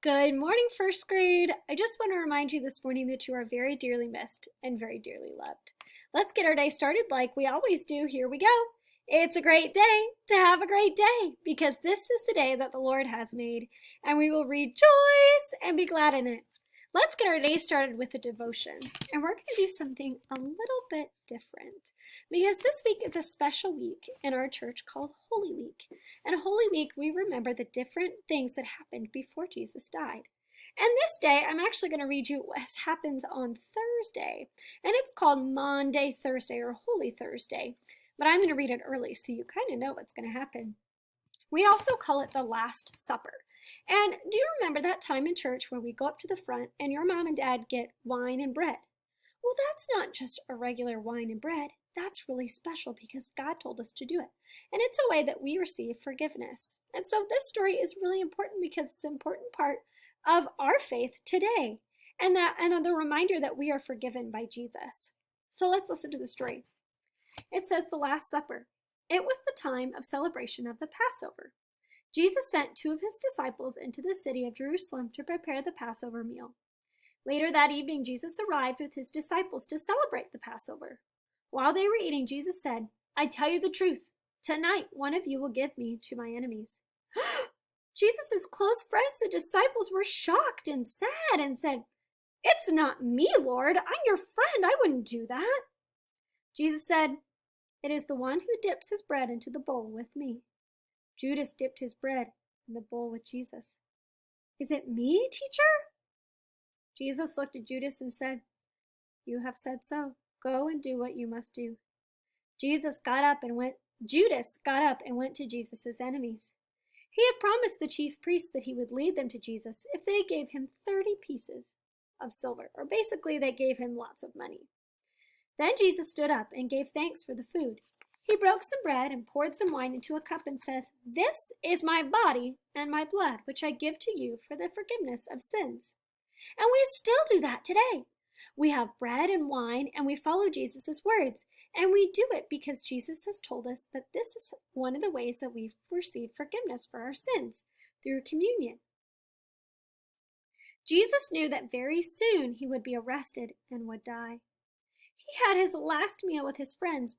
Good morning, first grade. I just want to remind you this morning that you are very dearly missed and very dearly loved. Let's get our day started like we always do. Here we go. It's a great day to have a great day because this is the day that the Lord has made, and we will rejoice and be glad in it. Let's get our day started with a devotion, and we're going to do something a little bit different because this week is a special week in our church called Holy Week. And Holy Week, we remember the different things that happened before Jesus died. And this day, I'm actually going to read you what happens on Thursday, and it's called Maundy Thursday or Holy Thursday. But I'm going to read it early so you kind of know what's going to happen. We also call it the Last Supper. And do you remember that time in church where we go up to the front and your mom and dad get wine and bread? Well, that's not just a regular wine and bread. That's really special because God told us to do it. And it's a way that we receive forgiveness. And so this story is really important because it's an important part of our faith today. And the reminder that we are forgiven by Jesus. So let's listen to the story. It says the Last Supper. It was the time of celebration of the Passover. Jesus sent two of his disciples into the city of Jerusalem to prepare the Passover meal. Later that evening, Jesus arrived with his disciples to celebrate the Passover. While they were eating, Jesus said, "I tell you the truth. Tonight, one of you will give me to my enemies." Jesus' close friends, the disciples, were shocked and sad and said, "It's not me, Lord. I'm your friend. I wouldn't do that." Jesus said, "It is the one who dips his bread into the bowl with me." Judas dipped his bread in the bowl with Jesus. "Is it me, teacher?" Jesus looked at Judas and said, "You have said so. Go and do what you must do." Judas got up and went to Jesus' enemies. He had promised the chief priests that he would lead them to Jesus if they gave him 30 pieces of silver, or basically they gave him lots of money. Then Jesus stood up and gave thanks for the food. He broke some bread and poured some wine into a cup and says, "This is my body and my blood, which I give to you for the forgiveness of sins." And we still do that today. We have bread and wine and we follow Jesus' words. And we do it because Jesus has told us that this is one of the ways that we receive forgiveness for our sins, through communion. Jesus knew that very soon he would be arrested and would die. He had his last meal with his friends.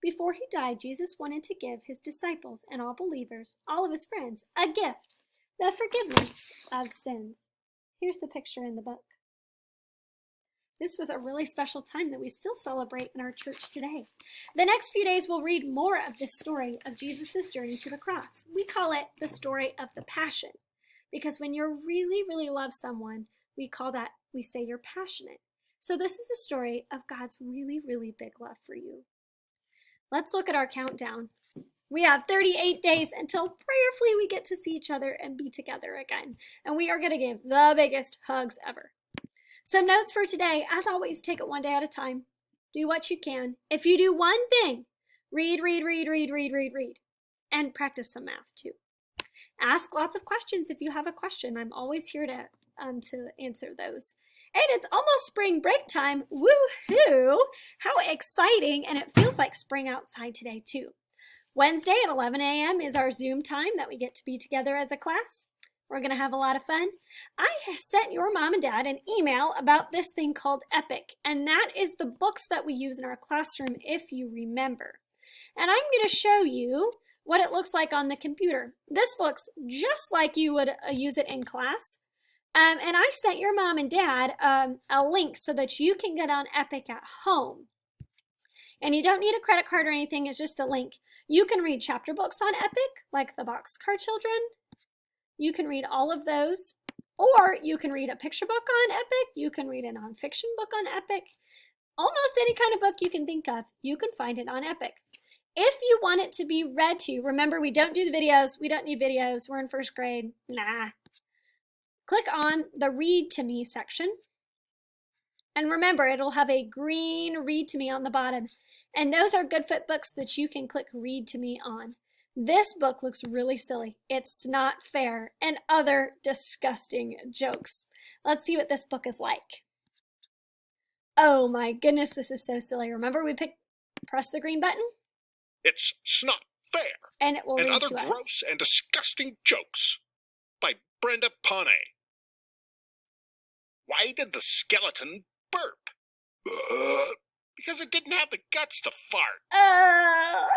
Before he died, Jesus wanted to give his disciples and all believers, all of his friends, a gift, the forgiveness of sins. Here's the picture in the book. This was a really special time that we still celebrate in our church today. The next few days we'll read more of this story of Jesus' journey to the cross. We call it the story of the Passion, because when you really, really love someone, we say you're passionate. So this is a story of God's really, really big love for you. Let's look at our countdown. We have 38 days until prayerfully we get to see each other and be together again. And we are going to give the biggest hugs ever. Some notes for today. As always, take it one day at a time. Do what you can. If you do one thing, read. And practice some math too. Ask lots of questions if you have a question. I'm always here to answer those. And it's almost spring break time. Woohoo! How exciting! And it feels like spring outside today too. Wednesday at 11 a.m. is our Zoom time that we get to be together as a class. We're going to have a lot of fun. I sent your mom and dad an email about this thing called Epic, and that is the books that we use in our classroom if you remember. And I'm going to show you what it looks like on the computer. This looks just like you would use it in class. And I sent your mom and dad a link so that you can get on Epic at home. And you don't need a credit card or anything, it's just a link. You can read chapter books on Epic, like the Boxcar Children. You can read all of those. Or you can read a picture book on Epic. You can read a nonfiction book on Epic. Almost any kind of book you can think of, you can find it on Epic. If you want it to be read to, remember we don't do the videos. We don't need videos. We're in first grade. Nah. Click on the Read to Me section. And remember, it'll have a green Read to Me on the bottom. And those are Goodfoot books that you can click Read to Me on. This book looks really silly. It's not fair. And other disgusting jokes. Let's see what this book is like. Oh my goodness, this is so silly. Remember press the green button? It's not fair. And it will read And other to us. gross and disgusting jokes by Brenda Pane. Why did the skeleton burp? Because it didn't have the guts to fart. Oh!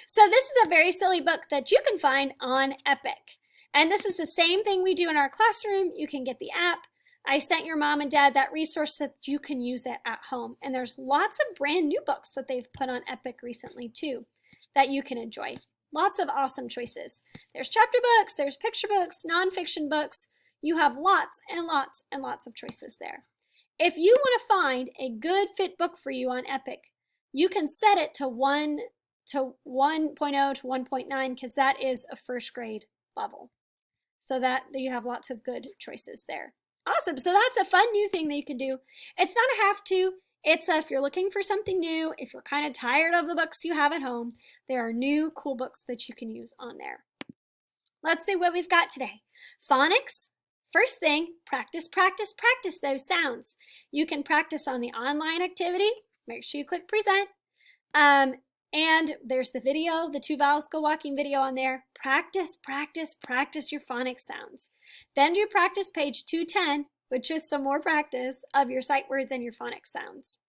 So this is a very silly book that you can find on Epic. And this is the same thing we do in our classroom. You can get the app. I sent your mom and dad that resource so that you can use it at home. And there's lots of brand new books that they've put on Epic recently too that you can enjoy. Lots of awesome choices. There's chapter books, there's picture books, nonfiction books. You have lots and lots and lots of choices there. If you want to find a good fit book for you on Epic, you can set it to 1.0 to 1.9 because that is a first grade level. So that you have lots of good choices there. Awesome. So that's a fun new thing that you can do. It's not a have to. It's if you're looking for something new, if you're kind of tired of the books you have at home, there are new cool books that you can use on there. Let's see what we've got today. Phonics. First thing, practice, practice, practice those sounds. You can practice on the online activity. Make sure you click present. And there's the video, the 2 vowels go walking video on there. Practice, practice, practice your phonics sounds. Then do practice page 210, which is some more practice of your sight words and your phonics sounds.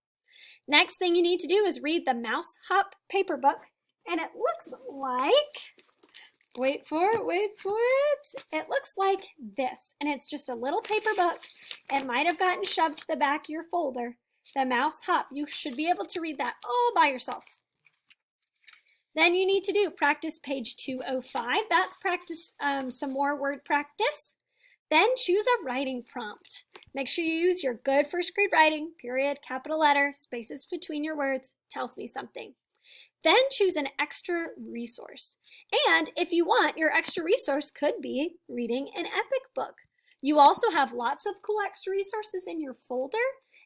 Next thing you need to do is read the Mouse Hop paper book. And it looks like, wait for it. It looks like this. And it's just a little paper book. It might have gotten shoved to the back of your folder. The Mouse Hop. You should be able to read that all by yourself. Then you need to do practice page 205. That's practice some more word practice. Then choose a writing prompt. Make sure you use your good first grade writing, period, capital letter, spaces between your words, tells me something. Then choose an extra resource. And if you want, your extra resource could be reading an epic book. You also have lots of cool extra resources in your folder,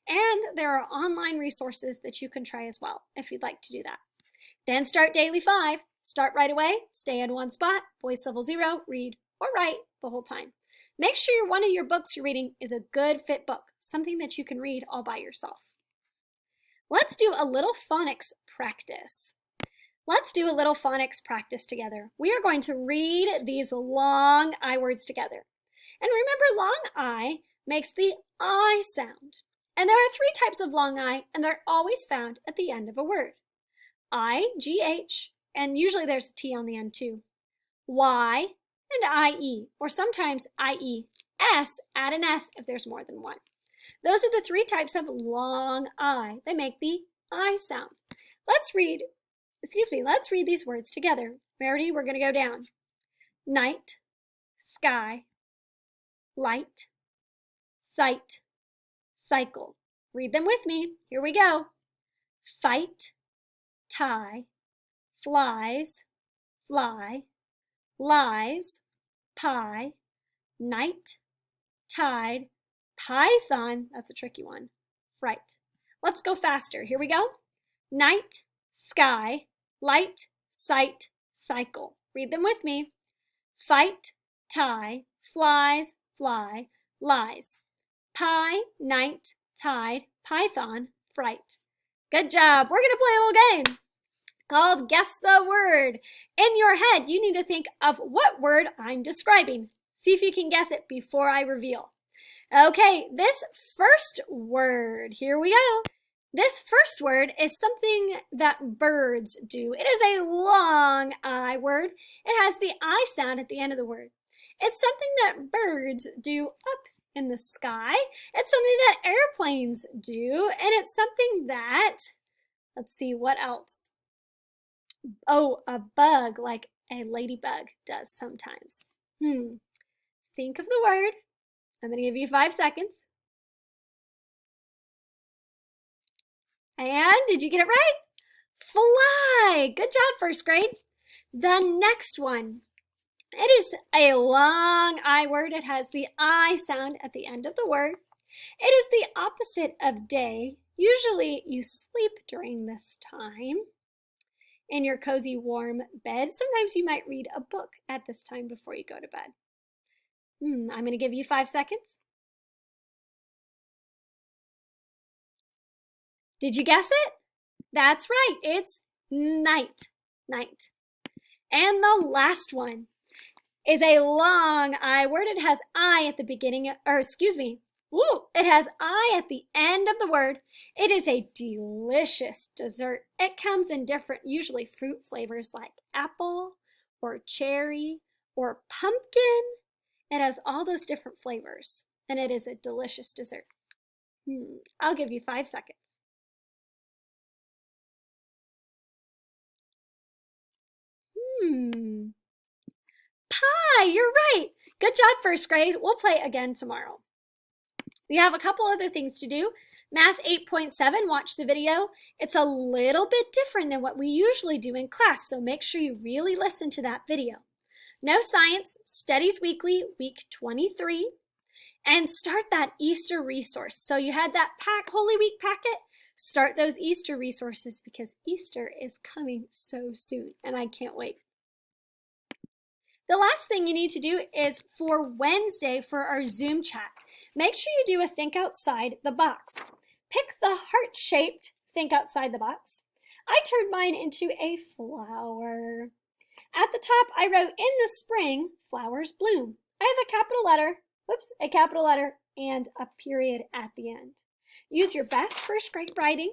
and there are online resources that you can try as well if you'd like to do that. Then start daily 5. Start right away, stay in one spot, voice level 0, read or write the whole time. Make sure one of your books you're reading is a good fit book, something that you can read all by yourself. Let's do a little phonics practice. Let's do a little phonics practice together. We are going to read these long I words together. And remember, long I makes the I sound. And there are 3 types of long I, and they're always found at the end of a word. I, G-H, and usually there's a T on the end too. Y, and I-E, or sometimes I-E. S, add an S if there's more than one. Those are the 3 types of long I. They make the I sound. Let's read these words together. Ready? We're going to go down. Night, sky, light, sight, cycle. Read them with me. Here we go. Fight, tie, flies, fly, lies, pie, night, tide, python, that's a tricky one, fright. Let's go faster. Here we go. Night, sky, light, sight, cycle. Read them with me. Fight, tie, flies, fly, lies. Pie, night, tide, python, fright. Good job. We're going to play a little game called Guess the Word. In your head, you need to think of what word I'm describing. See if you can guess it before I reveal. Okay, this first word, here we go. This first word is something that birds do. It is a long I word. It has the I sound at the end of the word. It's something that birds do up in the sky. It's something that airplanes do, and it's something that, let's see, what else? Oh, a bug, like a ladybug does sometimes. Think of the word. I'm going to give you 5 seconds. And did you get it right? Fly. Good job, first grade. The next one. It is a long I word. It has the I sound at the end of the word. It is the opposite of day. Usually you sleep during this time in your cozy warm bed. Sometimes you might read a book at this time before you go to bed. I'm going to give you 5 seconds. Did you guess it? That's right. It's night. Night. And the last one is a long I word. It has I at the beginning, or excuse me, Ooh, it has I at the end of the word. It is a delicious dessert. It comes in different, usually fruit flavors like apple or cherry or pumpkin. It has all those different flavors, and it is a delicious dessert. I'll give you 5 seconds. Pie, you're right. Good job, first grade. We'll play again tomorrow. We have a couple other things to do. Math 8.7, watch the video. It's a little bit different than what we usually do in class, so make sure you really listen to that video. No Science, Studies Weekly, week 23, and start that Easter resource. So you had that Holy Week packet. Start those Easter resources because Easter is coming so soon, and I can't wait. The last thing you need to do is for Wednesday for our Zoom chat. Make sure you do a think outside the box. Pick the heart-shaped think outside the box. I turned mine into a flower. At the top, I wrote, in the spring, flowers bloom. I have a capital letter, and a period at the end. Use your best first grade writing,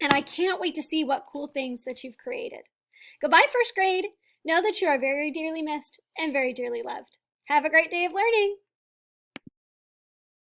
and I can't wait to see what cool things that you've created. Goodbye, first grade. Know that you are very dearly missed and very dearly loved. Have a great day of learning.